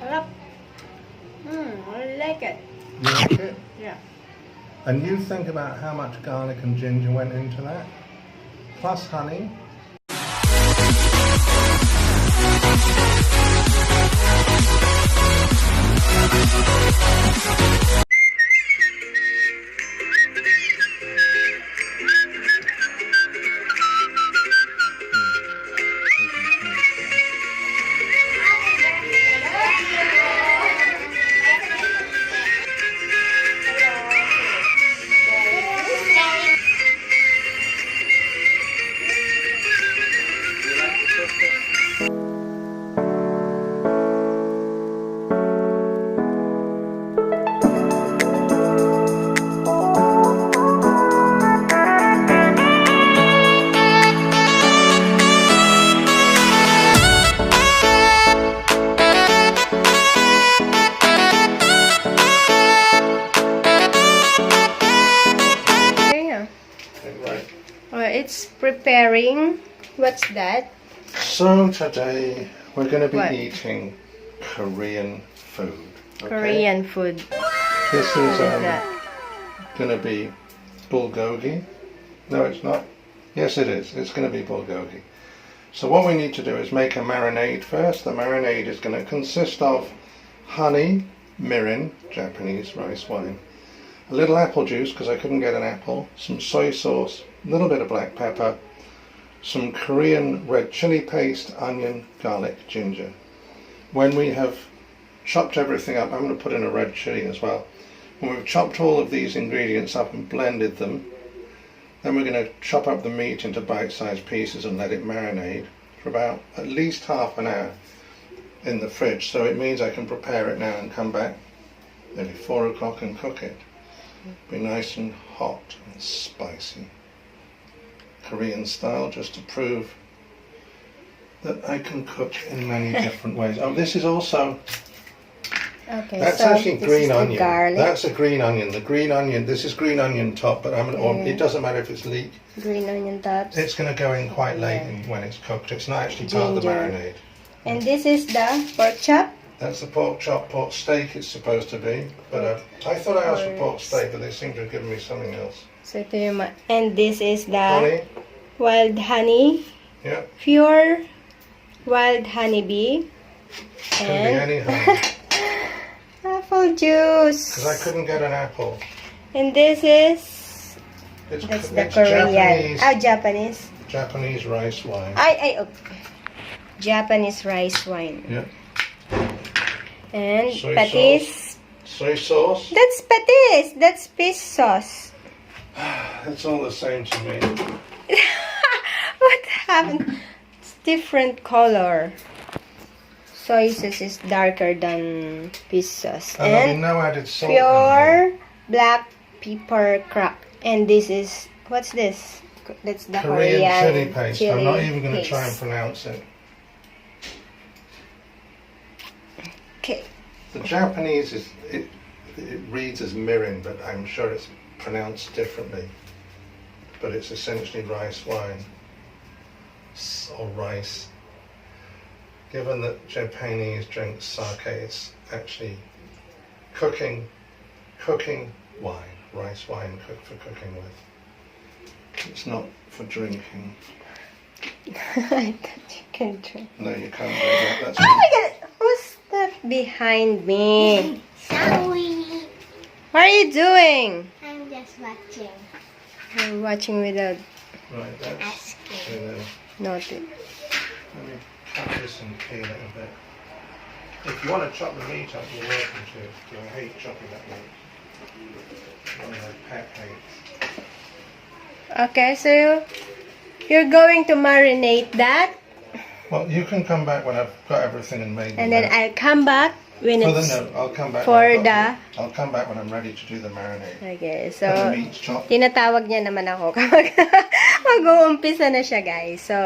I like it. You like it? Yeah. And you think about how much garlic and ginger went into that, plus honey. It's preparing. What's that? So today we're going to be What? eating Korean food. Okay? Korean food. This is What is that? going to be bulgogi. No, it's not. Yes, it is. It's going to be bulgogi. So what we need to do is make a marinade first. The marinade is going to consist of honey, mirin, Japanese rice wine, a little apple juice because I couldn't get an apple, some soy sauce, a little bit of black pepper, some Korean red chili paste, onion, garlic, ginger. When we have chopped everything up, I'm going to put in a red chili as well. When we've chopped all of these ingredients up and blended them, then we're going to chop up the meat into bite-sized pieces and let it marinate for about at least half an hour in the fridge. So it means I can prepare it now and come back nearly 4 o'clock and cook it. Be nice and hot and spicy. Korean style, just to prove that I can cook in many different ways. Oh, this is also... Okay, That's so actually this green is the onion. garlic. That's a green onion. The green onion, this is green onion top, but it doesn't matter if it's leek. Green onion tops. It's going to go in quite late when it's cooked. It's not actually part of the Ginger. marinade. And this is the pork chop. That's the pork chop, pork steak it's supposed to be. But I thought I asked for pork steak, but they seem to have given me something else. So ito yung and this is the Honey? wild honey. Yeah. Pure wild honeybee. Couldn't be any honey. Apple juice. Because I couldn't get an apple. And this is... It's the Korean. Japanese, Japanese. Japanese rice wine. Okay. Japanese rice wine. Yeah. And Soy patis. Soy sauce. That's patis. That's fish sauce. It's all the same to me. What happened? It's different color. Soy sauce is darker than fish sauce. And there'll be And no added salt. in here. pure black pepper crack. And this is, what's this? That's the Korean Korean chili paste. I'm not chili even going to try and paste. pronounce it. Okay. The Japanese it reads as mirin, but I'm sure it's pronounced differently. But it's essentially rice wine or rice. Given that Japanese drink sake, it's actually cooking wine, rice wine cooked for cooking with. It's not for drinking. I thought you can drink. No, you can't drink that. That's Oh my god! Who's that behind me? Sorry, What are you doing? I'm just watching. I'm watching without right. That's nothing. let me cut this and peel it a bit. If you want to chop the meat up, you're welcome to. Because I hate chopping that meat. One of my pet hates. Okay, so you're going to marinate that, Well, you can come back when I've got everything and made. and then I'll come back when For it's... I'll come back. for when I've got the- I'll come back when I'm ready to do the marinade. Okay, And so the meat's chopped. tinatawag niya naman ako kapag mag-uumpisa na siya, guys. So,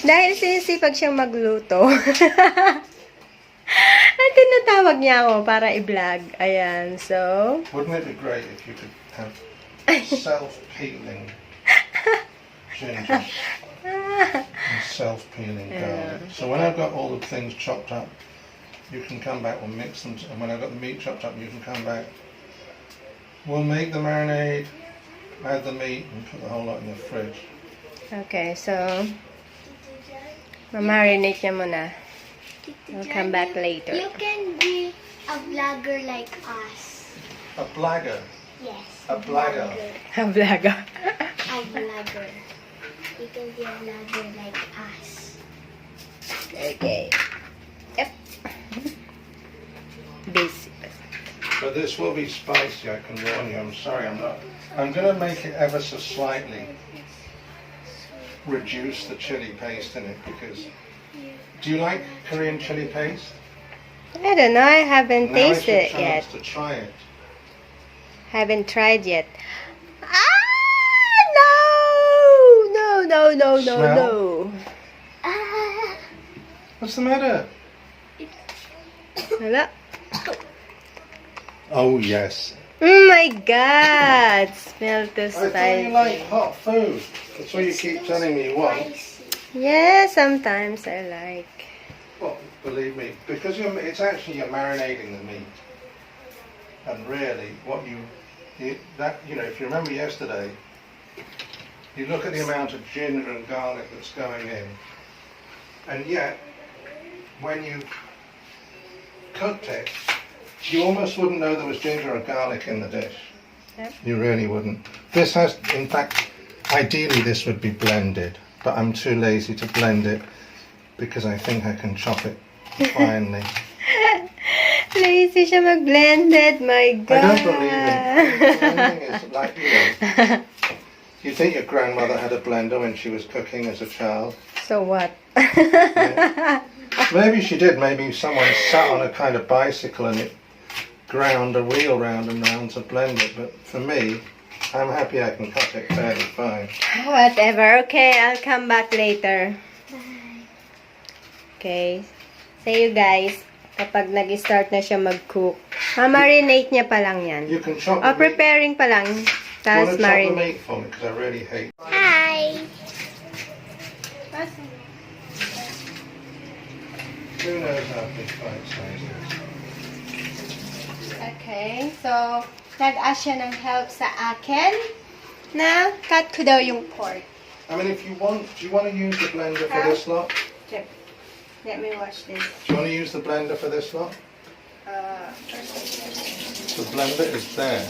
dahil sinisipag siyang magluto, at tinatawag niya ako para i-vlog. Ayan, so... Wouldn't it be great if you could have self-peeling ginger and self-peeling garlic? So when I've got all the things chopped up, You can come back, we'll mix them, and when I've got the meat chopped up, you can come back. We'll make the marinade, add the meat, and put the whole lot in the fridge. Okay, so ma-marinate niya muna. We'll come back later. You can be a vlogger like us. A blagger. Yes. A blagger. Vlogger. A vlogger. You can be a vlogger like us. Okay. Yep. Basic. But this will be spicy, I can warn you. I'm sorry, I'm not. I'm going to make it ever so slightly. Reduce the chili paste in it because. Do you like Korean chili paste? I don't know. I haven't Now is tasted your it chance yet. to try it. Haven't tried yet. Ah, no, Smell? no. Ah, What's the matter? Wala. Oh yes. Oh my God! Smell too I thought you spicy. like hot food. That's what you keep telling me you want. spicy. Yeah, sometimes I like. Well, believe me, because it's actually you're marinating the meat. And really, what you know, if you remember yesterday, you look at the amount of ginger and garlic that's going in, and yet, when you cooked it, you almost wouldn't know there was ginger or garlic in the dish. Yep. You really wouldn't. This has, in fact, ideally this would be blended, but I'm too lazy to blend it because I think I can chop it finely. Lazy siya mag-blended, my God. I don't believe it. Blending is like, you think your grandmother had a blender when she was cooking as a child? So what? Yeah. Maybe she did. Maybe someone sat on a kind of bicycle and it ground a wheel round and round to blend it. But for me, I'm happy I can cut it fairly fine. Whatever. Okay, I'll come back later. Okay. See you guys. Kapag nag-start na siya mag-cook. Ma-marinate niya pa lang yan. You can chop O, the meat. preparing pa lang. You want Tapos to chop the marinate. meat for me because I really hate. Hi. Who knows how big bite size is? Okay, so nag-ask siya ng help sa akin na cut ko daw yung pork. I mean, if you want, do you want to use the blender for this lot? Yep. Let me wash this. Do you want to use the blender for this lot? The blender is there.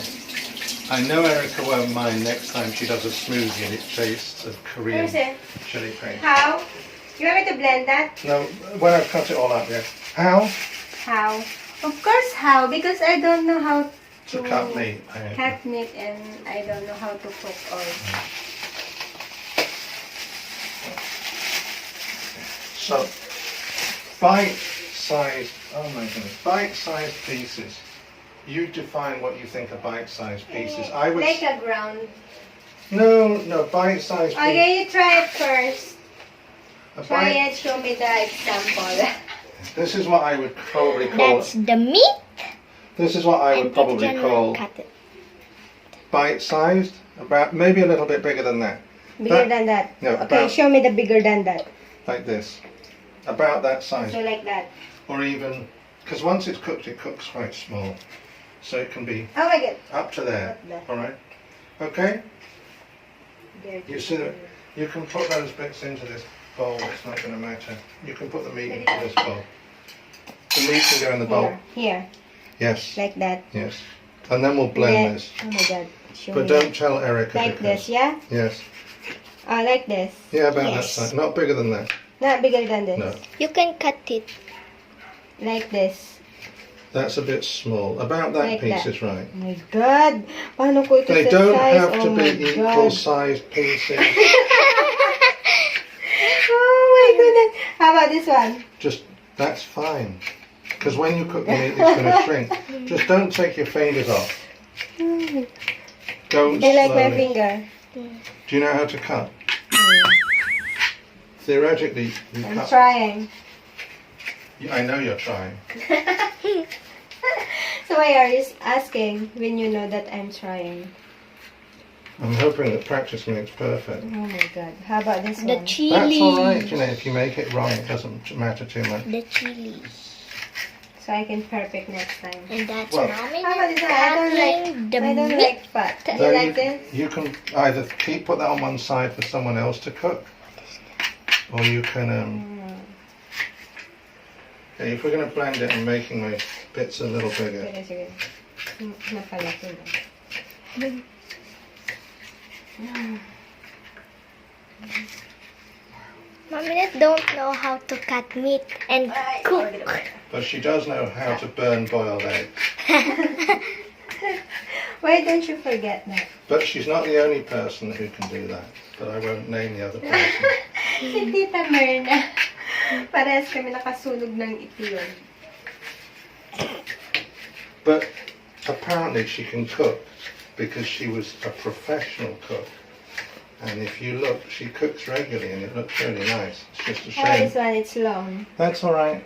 I know Erica won't mind next time she does a smoothie and it tastes of Korean Where's it? chili paste. How? You want me to blend that? No, when I've cut it all up, yeah. How? How? Of course how, because I don't know how To cut meat. cut meat and I don't know how to cook also. So, bite-sized, oh my goodness, bite-sized pieces. You define what you think are bite-sized pieces. I would... Like a ground. No, bite-sized pieces. Okay, you try it first. A Try bite- it, show me the example. This is what I would probably call... That's the meat. This is what I would And probably it's call cut it. bite-sized. About, maybe a little bit bigger than that. Bigger than that. No, Okay, about- show me the bigger than that. Like this. About that size. So like that. Or even... Because once it's cooked, it cooks quite small. So it can be Oh my God. up to there. Up there. Alright? Okay? There. You see that? You can put those bits into this bowl, it's not going to matter. You can put the meat into this bowl. The meat can go in the bowl. Here. Yes. Like that. Yes. And then we'll blend Then- this. Oh my God. Show But me. don't tell Erica Like because... this, yeah? Yes. Like this. Yeah, about Yes. that size. Not bigger than that. Not bigger than this. No. You can cut it. Like this. That's a bit small. About that Like piece that. is right. Oh my God. Paano ko ito They sa don't size? have Oh to my be God. equal sized pieces. Oh my goodness. How about this one? Just, that's fine. Because when you cook the meat, it's going to shrink. Just don't take your fingers off. Go They like my slowly. finger. Do you know how to cut? Theoretically, you I'm cut. trying. I know you're trying. So why are you asking when you know that I'm trying? I'm hoping that practice makes perfect. Oh my God. How about this The one? chili. That's all right. You know, if you make it wrong, it doesn't matter too much. The chilies. So I can perfect next time. And that's Well- mommy How about this one? cutting the I don't meat. like fat. Do So you like this? you can either put that on one side for someone else to cook, or you can. Okay, if we're going to blend it and making my bits a little bigger. Sige, sige. Napalaki na. Mommy don't know how to cut meat and cook. But she does know how to burn boiled eggs. Why don't you forget that? But she's not the only person who can do that. But I won't name the other person. Si Tita Myrna. Parehas kami nakasunog ng itiyon. But apparently she can cook because she was a professional cook. And if you look, she cooks regularly and it looks really nice. It's just a Oh, this shame. one, it's long. That's alright.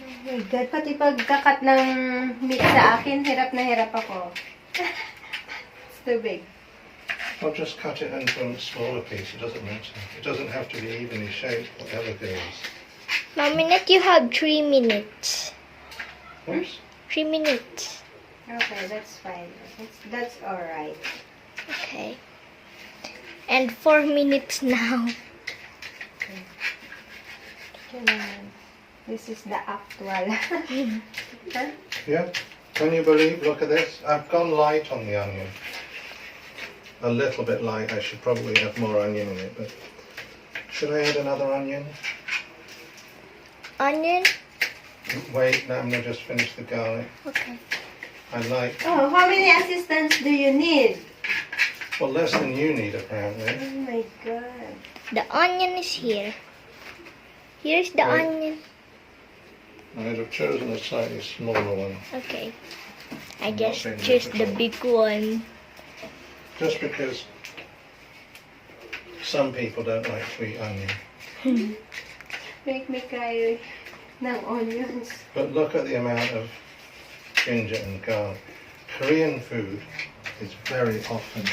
Oh my God, pati pagkakat ng meat sa akin, hirap na hirap ako. It's too big. I'll just cut it into a smaller piece. It doesn't matter. It doesn't have to be evenly shaped, whatever goes. Mommy, you have 3 minutes. Oops. 3 minutes. Okay, that's fine. That's alright. Okay. And 4 minutes now. This is the actual. Huh? Yeah. Can you believe? Look at this. I've gone light on the onion. A little bit light. I should probably have more onion in it, but should I add another onion? Onion? Wait, now I'm going to just finish the garlic. Okay. I like, Oh, how many assistants do you need? well, less than you need apparently. Oh my God. The onion is here. Here's the Right. onion. I'd have chosen a slightly smaller one. Okay. I I'm just not being choose the difficult. big one. Just because some people don't like sweet onion. Make me cry ng onions. But look at the amount of ginger and garlic. Korean food is very often.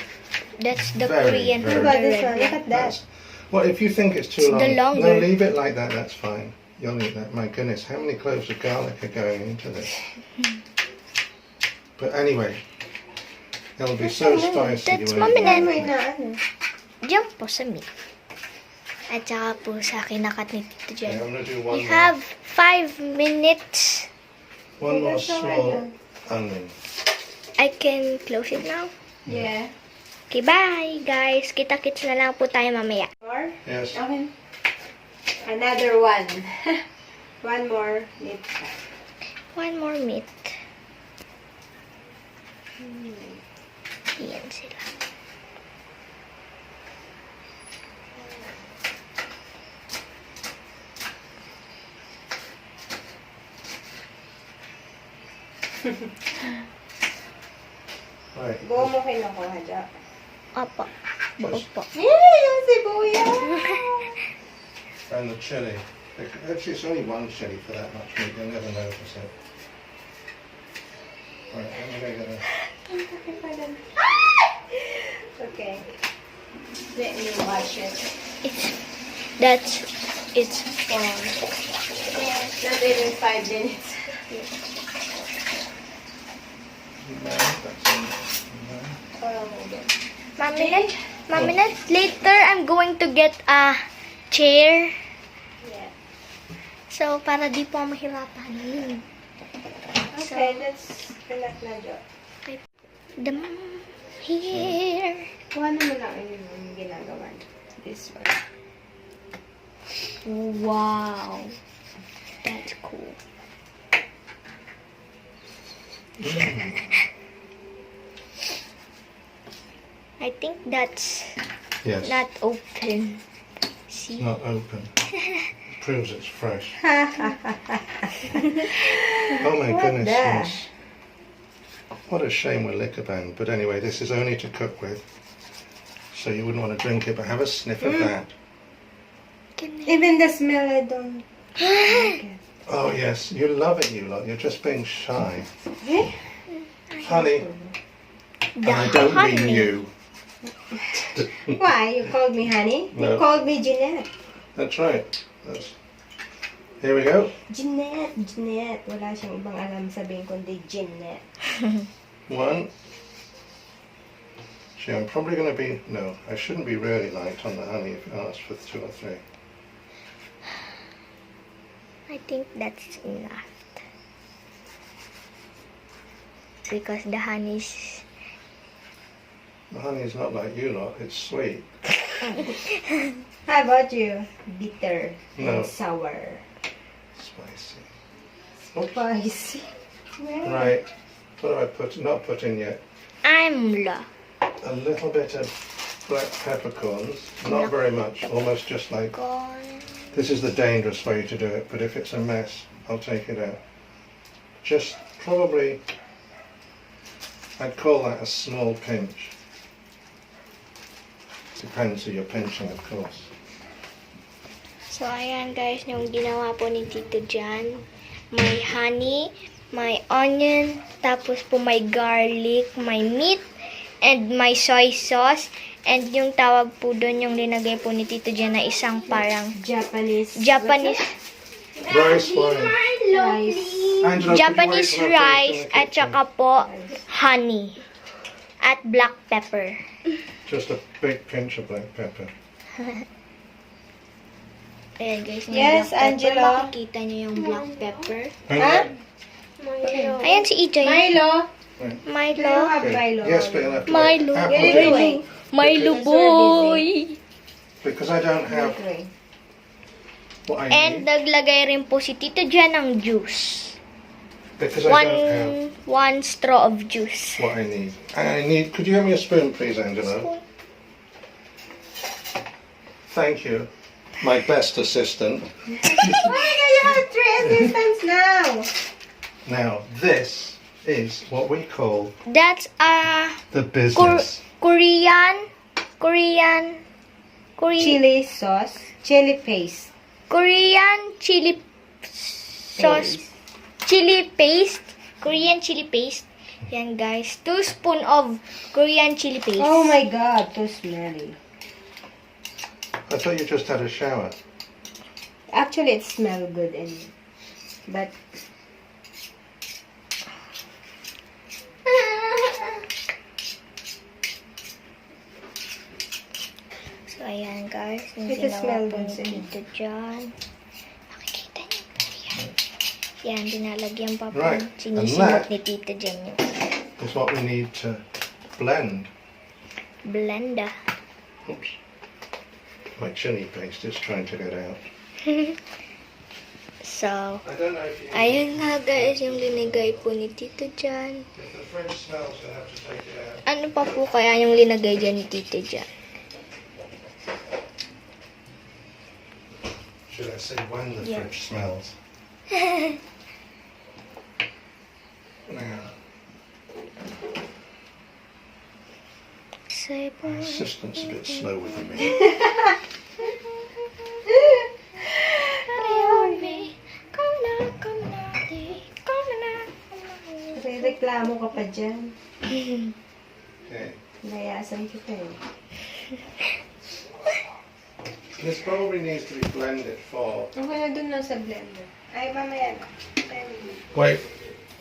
That's the Very, Korean very- food What about this one? already. Look at that. Well, if you think it's too It's long, the longer. no, leave it like that. That's fine. You'll eat that. My goodness, how many cloves of garlic are going into this? But anyway, it'll be so spicy. That's you won't Mami eat na- it. Wait na ano. Diyan po sa meat. At saka po sa kinakat ni Tito Okay, Jen. I'm going to do one We more. have 5 minutes. One more That's all small right onion. I can close it now. Yeah. Okay, bye guys. Kita-kits na lang po tayo mamaya. More? Yes. Okay. Another one. One more meat. One more meat. Iyan sila. Right. Buo mo kinukuha dyan. Opo. Buo po. Yay! Yung sibuyas! And the chili. Actually, it's only one chili for that much meat. You'll never notice it. Right, I'm going to get a... Okay. Let me wash it. It's for Not even 5 minutes. Mami na, later I'm going to get a chair. Yeah. So, para di po mahirapan. Okay, that's enough na dyan. Them here. Kuha mo lang yung ginagawa. This one. Wow. That's cool. I think that's Yes. not open. See? Not open. Proves it's fresh. Oh Oh my What goodness, the? yes. What a shame we're liquor banned. But anyway, this is only to cook with. So you wouldn't want to drink it, but have a sniff of that. Even the smell, I don't like it. Oh yes, you love it, you lot. You're just being shy. Eh? Honey, The and I don't mean honey. you. Why? You called me honey? You No. called me Jeanette. That's right. That's Here we go. Jeanette, Jeanette. Wala siyang ibang alam sabihin kundi Jeanette. 1. See, I'm probably going to be... No, I shouldn't be really light on the honey if it asks for 2 or 3. I think that's enough. Because the honey is... The honey's not like you lot, it's sweet. How about you? Bitter No. and sour. Spicy. Oops. Spicy. Right. What have I not put in yet? Amla. A little bit of black peppercorns. Not very much, almost just like... Corn. This is the dangerous way to do it, but if it's a mess, I'll take it out. Just probably... I'd call that a small pinch. Depends who you're pinching, of course. So, ayan guys, yung ginawa po ni Tito Jan. May honey, may onion, tapos po may garlic, may meat, and may soy sauce. And yung tawag po doon, yung linagay po ni Tito Jan na isang parang Japanese. Rice wine. Rice. Angela, Japanese could you wait for her rice place in the at kitchen? saka po honey at black pepper. Just a big pinch of black pepper. Ayan guys, yung Yes, black pepper. Angela. Makikita nyo yung black pepper. Huh? Ayan si EJ. Milo. Right. Do you Milo. have Milo? Yes, but you'll have to Milo. wait. Get it Apple away. Milo Because we're boy. because I don't have Okay. what I And need. naglagay rin po si Tito Jan ng juice. Because I don't have One straw of juice. what I need. I need. Could you give me a spoon, please, Angela? Thank you, my best assistant. Oh my God, you have 3 assistants now. Now this is what we call That's the business. Korean Chili sauce. Chili paste. Korean chili sauce. Chili paste. Korean chili paste. Yan guys. 2 spoon of Korean chili paste. Oh my God, too smelly. I thought you just had a shower. Actually, it smells good, but So ayan guys. Yung It ginawa smells po good ni sa inyo. Tito Jan. Nakikita niyo po yan. Yan. Dinalagyan pa po. Right. Sinisimot And that- ni Tito Jan yung Is what we need to blend. blender. Oops. My chili paste is trying to get out. So, I don't know if you. ayun nga guys, yung linagay po ni Tito Jan. If the fridge smells, you'll have to take it out. Ano pa po kaya yung linagay dyan ni Tito Jan? Should I say when the Yeah. fridge smells? Now, Say po. my assistant's a bit slow with me. reklamo ka pa dyan. Okay. Layasan kita eh. This probably needs to be blended for. Okay na dun lang sa blender. Ay, mamaya na. Wait,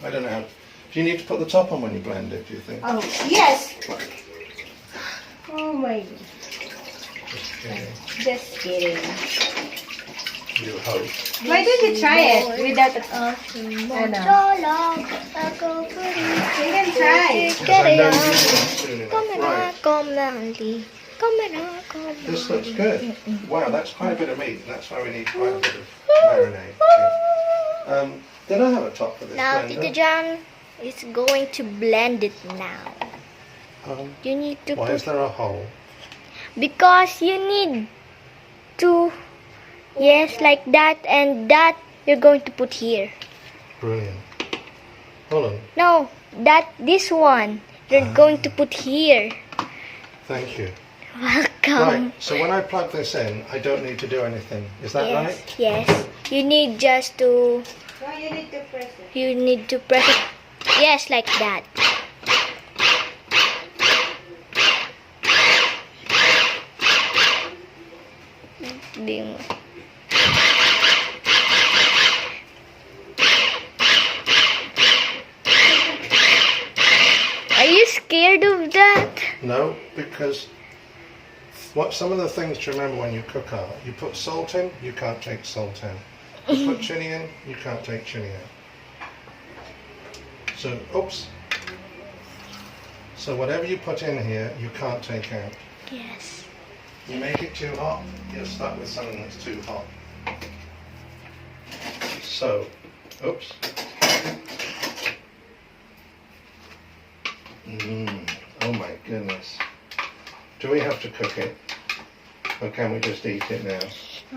I don't know how. Do you need to put the top on when you blend it, do you think? Oh, yes! Oh my God. Just kidding. Just kidding. You hope. Why don't you try it without a... Ano? You can try. Because I know you will soon enough. Right. This looks good. Wow, that's quite a bit of meat. That's why we need quite a bit of marinade. Okay. Did I have a top for this Now, blender? Tito Jan is going to blend it now. You need to Why is put... there a hole? Because you need to... Yes, like that, and that you're going to put here. Brilliant. Hold on. No, this one you're going to put here. Thank you. Welcome. Right, so when I plug this in, I don't need to do anything. Is that Yes, right? yes. You need just to... No, you need to press it. You need to press it. Yes, like that. No, because what some of the things to remember when you cook are, you put salt in, you can't take salt out. You put chili in, you can't take chili out. So, oops. So whatever you put in here, you can't take out. Yes. You make it too hot, you're stuck with something that's too hot. So, oops. Oh my goodness. Do we have to cook it? Or can we just eat it now?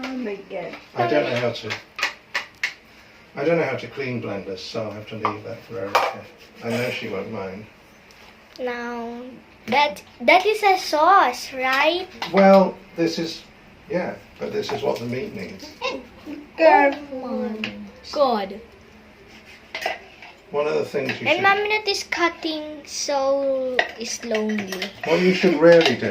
Oh my god. I don't know how to. I don't know how to clean blenders, so I'll have to leave that for Erica. I know she won't mind. Now, that is a sauce, right? Well, this is, yeah, but this is what the meat needs. God. One of the things you And should, Mommy Nut is cutting so slowly. what you should really do,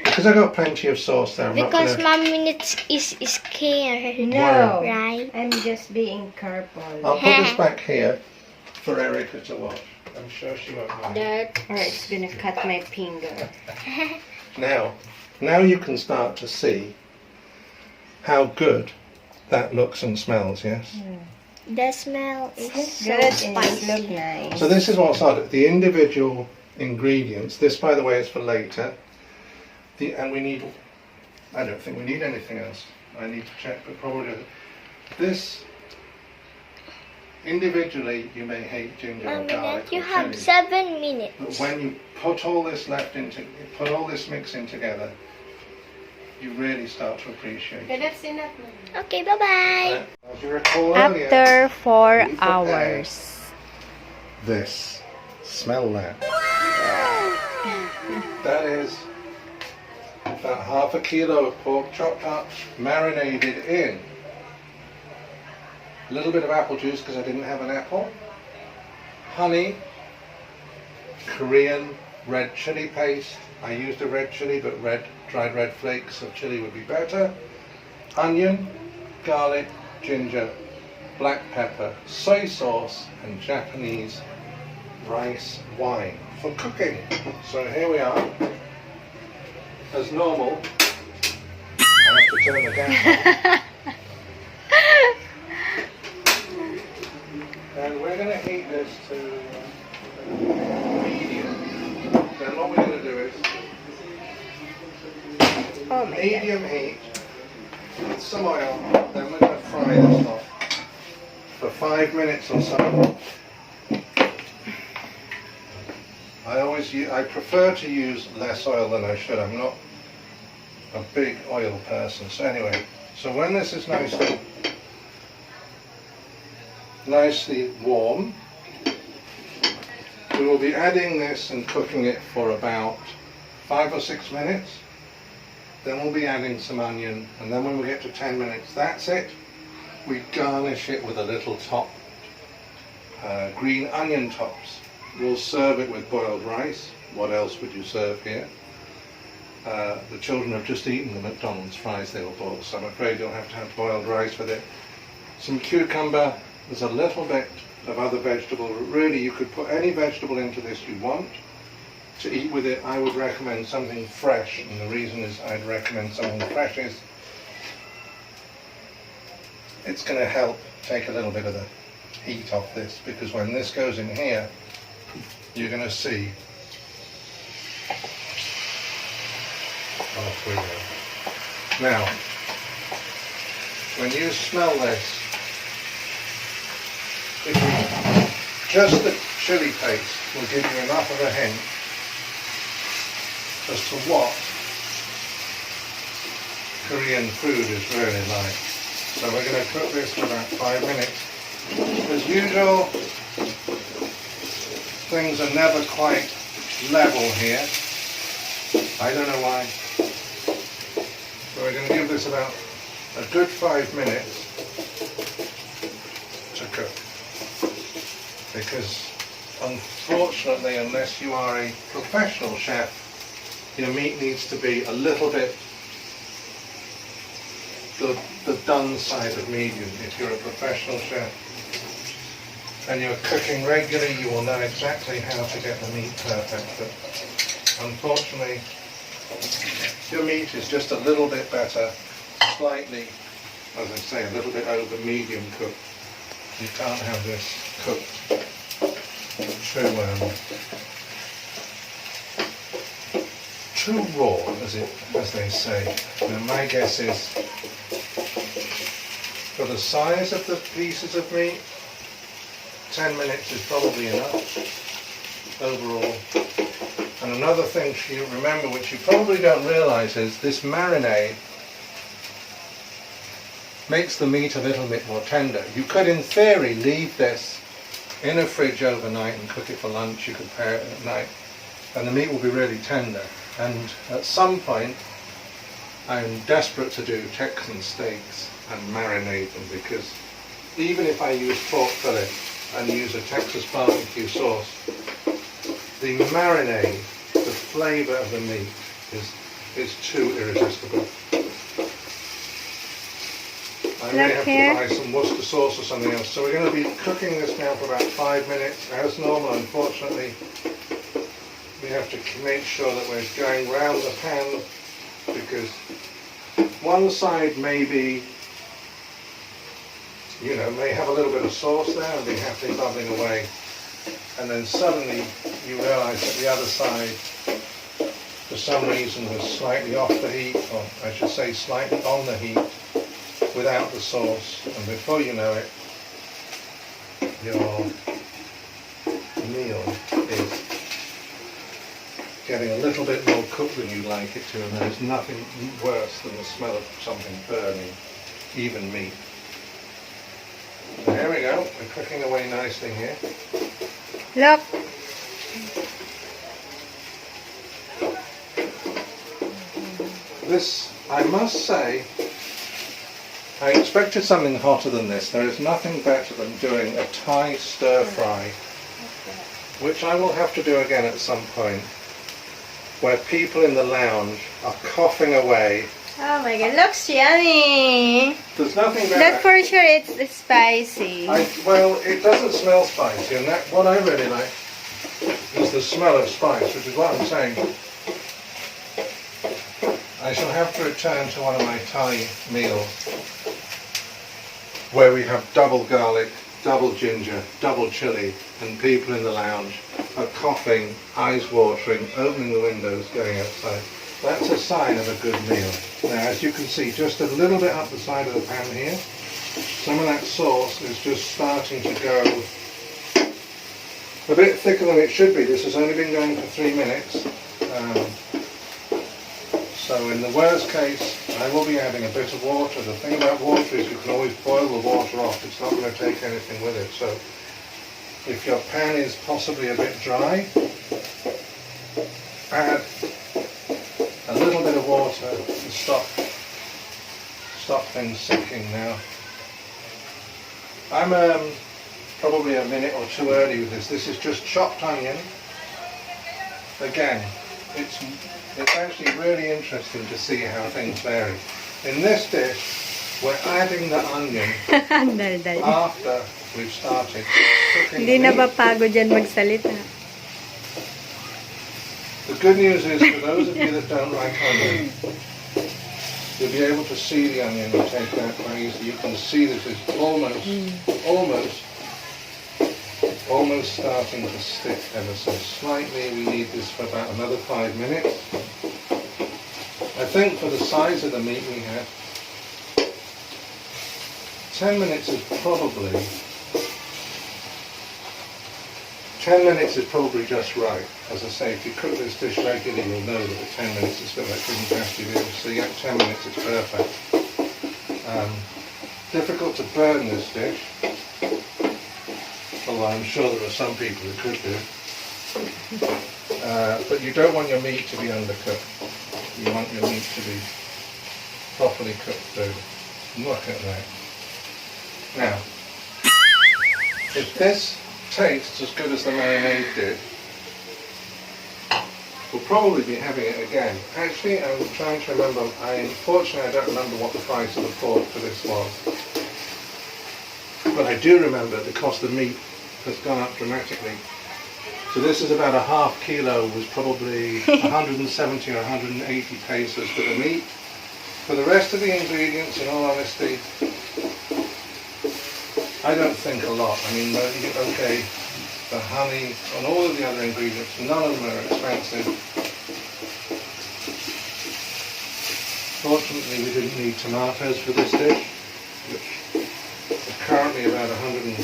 because I've got plenty of sauce there, I'm Because not Mommy Nut is scared. No. Right? I'm just being careful. I'll put this back here for Erica to watch. I'm sure she won't mind. Or it's gonna cut my finger. Now you can start to see how good that looks and smells, yes? The smell is so Good and it spicy. look nice. So this is what's on the individual ingredients. This, by the way, is for later. And we need, I don't think we need anything else. I need to check, but probably this, individually, you may hate ginger or Mommy garlic Nut, you or have chili. 7 minutes. But when you put all this put all this mixing together, you really start to appreciate it. That's enough. Okay, bye-bye. As you recall earlier, After 4 we prepared hours. this. Smell that. That is about half a kilo of pork chopped up, marinated in a little bit of apple juice because I didn't have an apple, honey, Korean red chili paste. I used a red chili, but dried red flakes of chili would be better. Onion, garlic, ginger, black pepper, soy sauce, and Japanese rice wine for cooking. So here we are. As normal, I have to turn the gas on. And we're going to heat this to medium. Then what we're going to do is Oh my god. medium heat with some oil. Then we're going to fry this off for 5 minutes or so. I prefer to use less oil than I should. I'm not a big oil person. So anyway, so when this is nicely warm, we will be adding this and cooking it for about 5 or 6 minutes. Then we'll be adding some onion, and then when we get to 10 minutes, that's it. We garnish it with a little top, green onion tops. We'll serve it with boiled rice. What else would you serve here? The children have just eaten the McDonald's fries they were bought, so I'm afraid you'll have to have boiled rice with it. Some cucumber. There's a little bit of other vegetable. Really, you could put any vegetable into this you want to eat with it. I would recommend something fresh, and the reason is I'd recommend something fresh is it's going to help take a little bit of the heat off this, because when this goes in here, you're going to see. Off we go. Now, when you smell this, just the chili paste will give you enough of a hint as to what Korean food is really like. So we're going to cook this for about 5 minutes. As usual, things are never quite level here. I don't know why. So we're going to give this about a good 5 minutes to cook. Because unfortunately, unless you are a professional chef, your meat needs to be a little bit the done side of medium. If you're a professional chef and you're cooking regularly, you will know exactly how to get the meat perfect. But unfortunately, your meat is just a little bit better, slightly, as I say, a little bit over medium cooked. You can't have this cooked too raw, as they say. Now my guess is, for the size of the pieces of meat, 10 minutes is probably enough overall. And another thing you remember, which you probably don't realise, is this marinade makes the meat a little bit more tender. You could, in theory, leave this in a fridge overnight and cook it for lunch. You could pair it at night, and the meat will be really tender. And at some point, I'm desperate to do Texan steaks and marinate them, because even if I use pork fillet and use a Texas barbecue sauce, the marinade, the flavour of the meat is too irresistible. I may have to buy some Worcester sauce or something else. So we're going to be cooking this now for about 5 minutes. As normal, unfortunately, we have to make sure that we're going round the pan, because one side may be, may have a little bit of sauce there and be happily bubbling away. And then suddenly you realise that the other side, for some reason, was slightly off the heat, or I should say slightly on the heat, without the sauce, and before you know it, your meal is getting a little bit more cooked than you like it to, and there's nothing worse than the smell of something burning, even meat. So here we go, we're cooking away nicely here. Look. This, I must say, I expected something hotter than this. There is nothing better than doing a Thai stir fry, which I will have to do again at some point, where people in the lounge are coughing away. Oh my god, looks yummy. There's nothing better. That for sure it's spicy. Well, it doesn't smell spicy, and what I really like is the smell of spice, which is what I'm saying. I shall have to return to one of my Thai meals where we have double garlic, double ginger, double chilli, and people in the lounge are coughing, eyes watering, opening the windows, going outside. That's a sign of a good meal. Now, as you can see, just a little bit up the side of the pan here, some of that sauce is just starting to go a bit thicker than it should be. This has only been going for 3 minutes. So in the worst case, I will be adding a bit of water. The thing about water is you can always boil the water off. It's not going to take anything with it. So if your pan is possibly a bit dry, add a little bit of water to stop things sinking now. I'm probably a minute or two early with this. This is just chopped onion. Again, it's actually really interesting to see how things vary. In this dish, we're adding the onion after we've started cooking. Hindi na ba pagod yan magsalita? The good news is, for those of you that don't like onion, you'll be able to see the onion and take that quite easily. You can see this is almost starting to stick ever so slightly. We need this for about another 5 minutes. I think for the size of the meat we have, 10 minutes is probably just right. As I say, if you cook this dish regularly, you'll know that the 10 minutes is still, that couldn't pass you. So yeah, 10 minutes is perfect. Difficult to burn this dish, although I'm sure there are some people who could do. But you don't want your meat to be undercooked. You want your meat to be properly cooked through. Look at that. Now, if this tastes as good as the marinade did, we'll probably be having it again. Actually, I'm trying to remember. Unfortunately, I don't remember what the price of the pork for this was. But I do remember, because the meat has gone up dramatically So this is about a half kilo, was probably 170 or 180 pesos for the meat. For the rest of the ingredients, in all honesty, I don't think a lot. I mean, okay, the honey and all of the other ingredients, none of them are expensive. Fortunately, we didn't need tomatoes for this dish, which are currently about 120,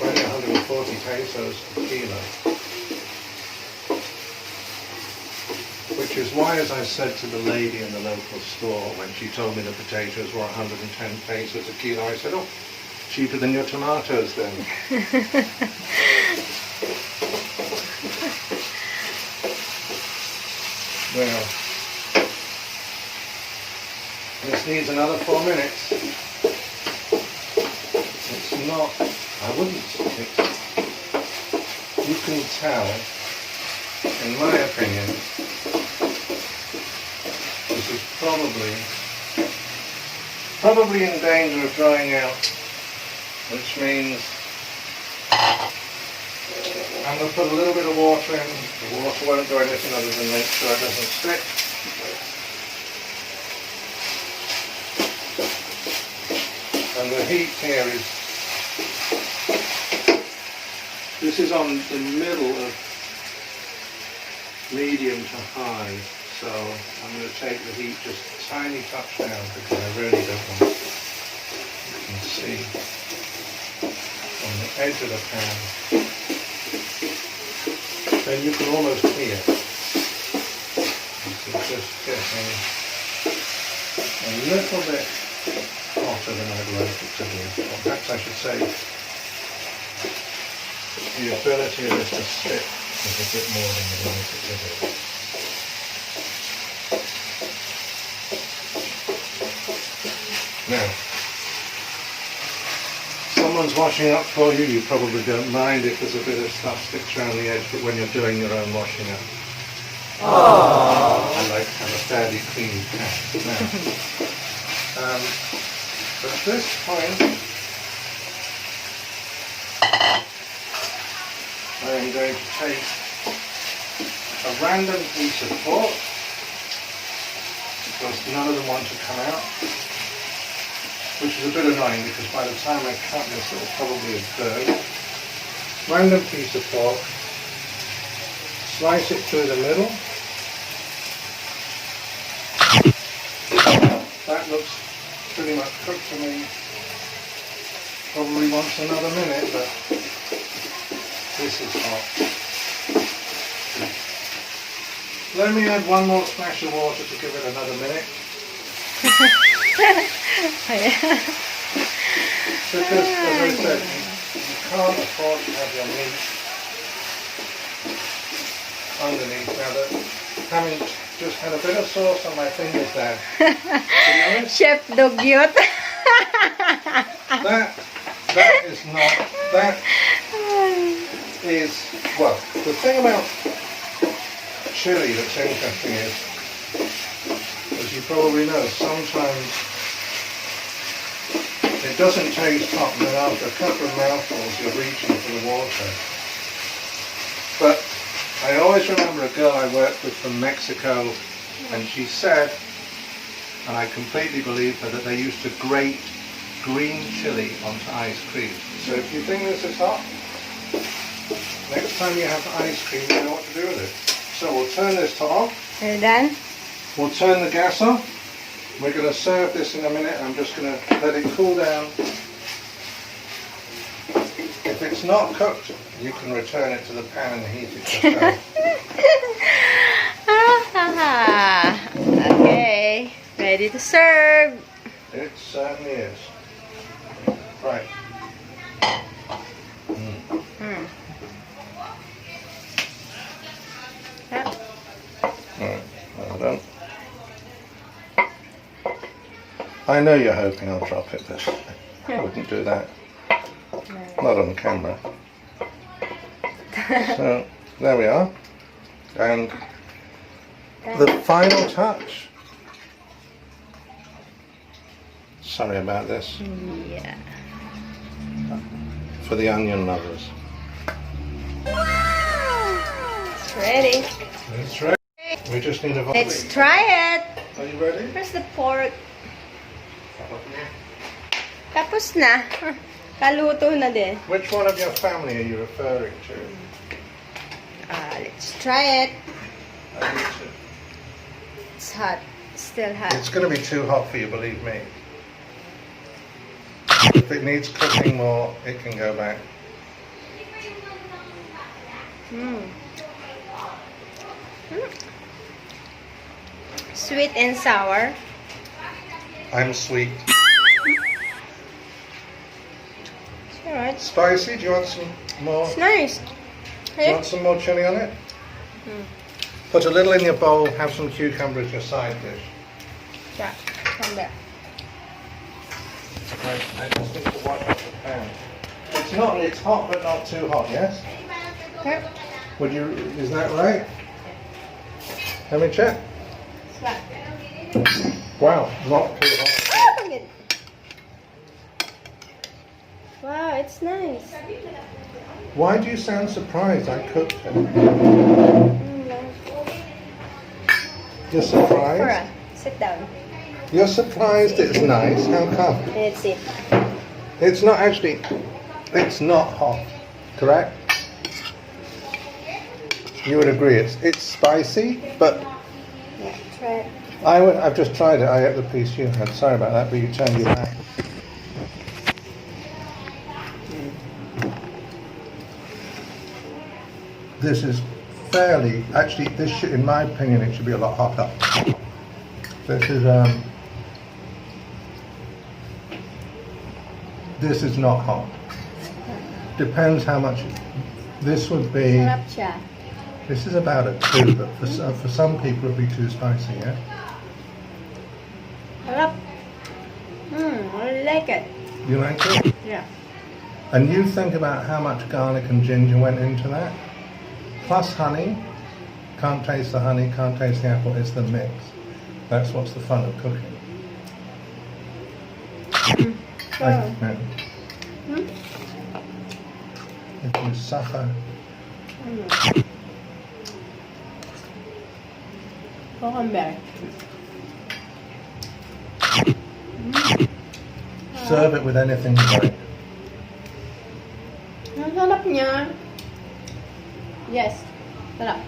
140 pesos a kilo. Which is why, as I said to the lady in the local store, when she told me the potatoes were 110 pesos a kilo, I said, oh, cheaper than your tomatoes then. Well, this needs another 4 minutes. It's not, I wouldn't, you can tell, in my opinion, this is probably in danger of drying out, which means I'm going to put a little bit of water in. The water won't do anything other than make sure it doesn't stick. And the heat here this is on the middle of medium to high. So I'm going to take the heat just a tiny touch down because I really don't want, you can see on the edge of the pan, then you can almost hear. This is just getting a little bit hotter than I'd like it to be. Or perhaps I should say the ability of this to stick is a bit more than I'd like it to be. Now, someone's washing up for you, you probably don't mind if there's a bit of stuff sticks around the edge, but when you're doing your own washing up, I like to have a fairly clean pan. Now, at this point, I am going to take a random piece of pork, because none of them want to come out. Which is a bit annoying because by the time I cut this it will probably have burned. Random piece of pork, slice it through the middle. That looks pretty much cooked to me. Probably wants another minute, but this is hot. Let me add one more splash of water to give it another minute. Because, as I said, you can't afford to have your meat underneath. Now that having just had a bit of sauce on my fingers there, to be honest, Chef Dogyot. that is, well, the thing about chili that's interesting is, as you probably know, sometimes it doesn't taste hot, and then after a couple of mouthfuls you're reaching for the water. But I always remember a girl I worked with from Mexico, and she said, and I completely believe her, that they used to grate green chili onto ice cream. So if you think this is hot, next time you have ice cream you know what to do with it. So we'll turn this top off. Are you done? We'll turn the gas off. We're going to serve this in a minute. I'm just going to let it cool down. If it's not cooked, you can return it to the pan and heat it yourself. Okay, ready to serve. It certainly is. Right. Yeah. Alright, well done. I know you're hoping I'll drop it, but I wouldn't do that. Not on camera. So, there we are. And the final touch. Sorry about this. Yeah. For the onion lovers. Wow! ready. It's ready. We just need a volley. Let's try it. Are you ready? Where's the pork? Tapos na. Kaluto na din. Which one of your family are you referring to? Let's try it. I need to. It's hot. Still hot. It's going to be too hot for you, believe me. If it needs cooking more, it can go back. Sweet and sour. I'm sweet. It's alright. Spicy? Do you want some more? It's nice. Do you want some more chili on it? Put a little in your bowl. Have some cucumber as your side dish. Yeah, from there. Right, I just need to wash up the pan. It's hot but not too hot, yes? Okay. Is that right? Let me check. It's hot. Wow, not too hot. Wow, it's nice. Why do you sound surprised I cooked it? You're surprised? Cora, sit down. You're surprised it's nice? How come? Let's see. It's not hot, correct? You would agree it's spicy, but Yeah, try it. I've just tried it. I ate the piece you had. Sorry about that, but you turned your back. This is fairly, actually, in my opinion, it should be a lot hotter. This is not hot. Depends how much. This would be. Sarap siya. This is about a 2, but for some people it'd be too spicy, yeah? Sarap. I like it. You like it? Yeah. And you think about how much garlic and ginger went into that. Plus honey. Can't taste the honey, can't taste the apple, it's the mix. That's what's the fun of cooking. If you suffer. Cucumber. Serve it with anything you like. Ang sarap niya. Yes. Sarap.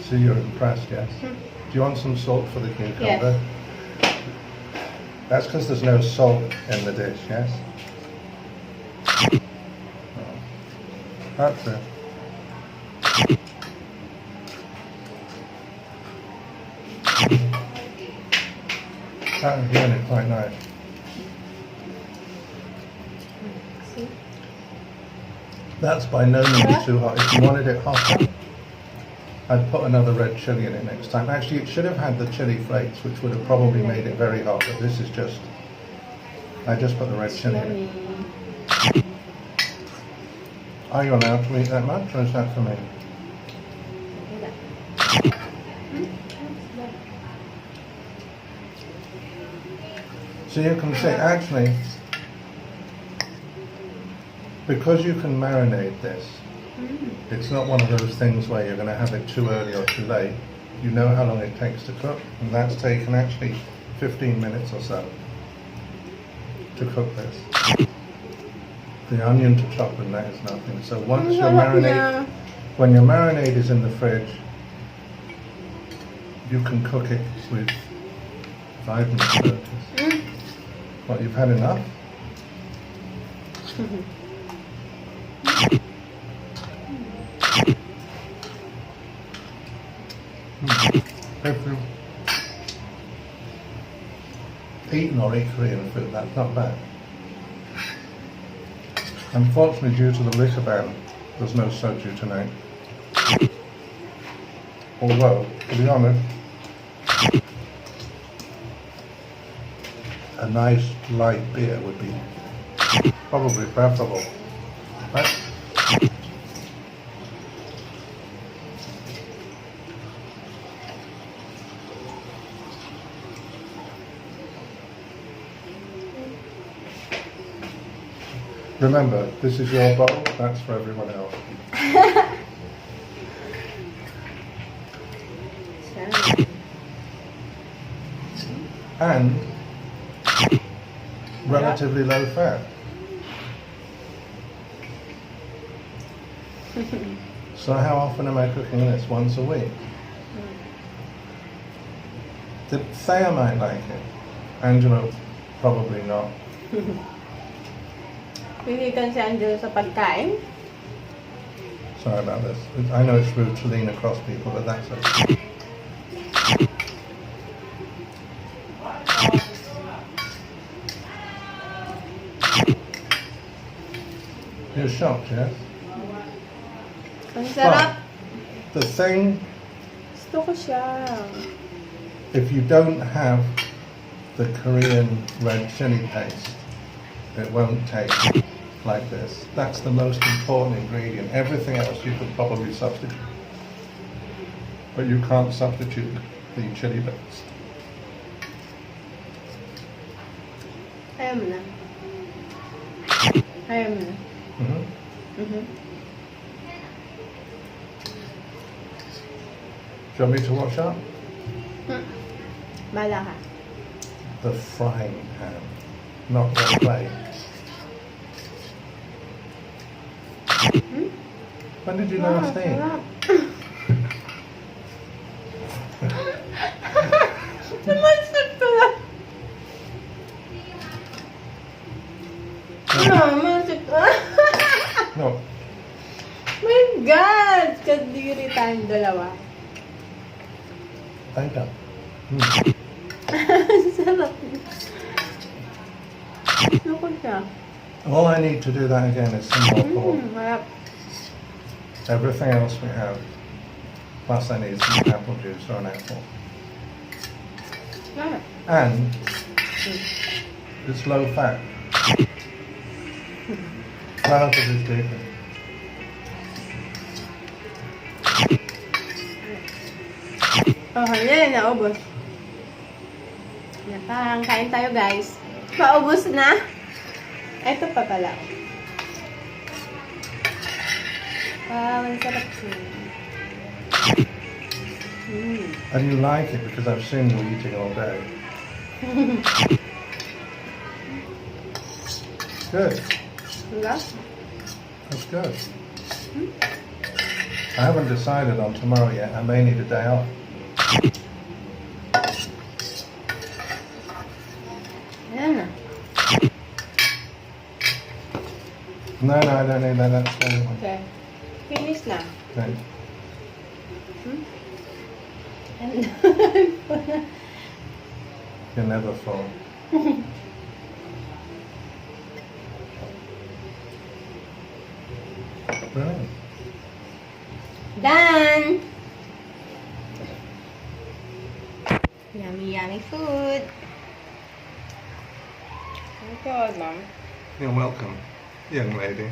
So you're impressed, yes? Do you want some salt for the cucumber? Yes. That's because there's no salt in the dish, yes? That's it. That again is quite nice. See? That's by no means too hot. If you wanted it hotter, I'd put another red chili in it next time. Actually, it should have had the chili flakes, which would have probably made it very hot, but this is just, I just put the red chili in it. Are you allowed to eat that much, or is that for me? So you can see, actually, because you can marinate this, it's not one of those things where you're going to have it too early or too late. You know how long it takes to cook, and that's taken actually 15 minutes or so to cook this. The onion to chop and that is nothing. So once your marinade, when your marinade is in the fridge, you can cook it with 5 minutes notice. What, you've had enough? If you've eaten or eat Korean food, that's not bad. Unfortunately, due to the liquor ban, there's no soju tonight. Although, to be honest, a nice light beer would be probably preferable. Right? Remember, this is your bowl, that's for everyone else. And relatively low fat. So how often am I cooking this? Once a week? Did Thea might like it? Angelo, probably not. Hindi kan si Angelo sa pagkain. Sorry about this. I know it's rude to lean across people, but that's it. You're shocked, yes? Ang sarap. The thing, Gusto ko siya. if you don't have the Korean red chili paste, it won't taste like this. That's the most important ingredient. Everything else you could probably substitute. But you can't substitute the chili paste. Ayaw mo na. Ayaw mo na. Do you want me to wash up? Bala ka. The frying pan, not the plate. When did you last eat? Namansak ko lang. Namansak ko. No. My God! Kadiri tayong dalawa. I don't. Sarap. Gusto siya. All I need to do that again is some more pork. Marap. Everything else we have. Plus I need some apple juice or an apple. Marap. And it's low fat. Relatively speaking. Oh, yan, naubos. Parang kain tayo, guys. Paubos na. Ito pa pala. Wow, ang sarap siya. And you like it because I've seen you eating all day. Good. Diba? That's good. I haven't decided on tomorrow yet. I may need a day off. Ayan na. No, I don't need that. That's fine. Okay. Finish na. Okay. You're never full. Right. Done! Yummy, yummy food. Okay, ma'am. You're welcome, young lady.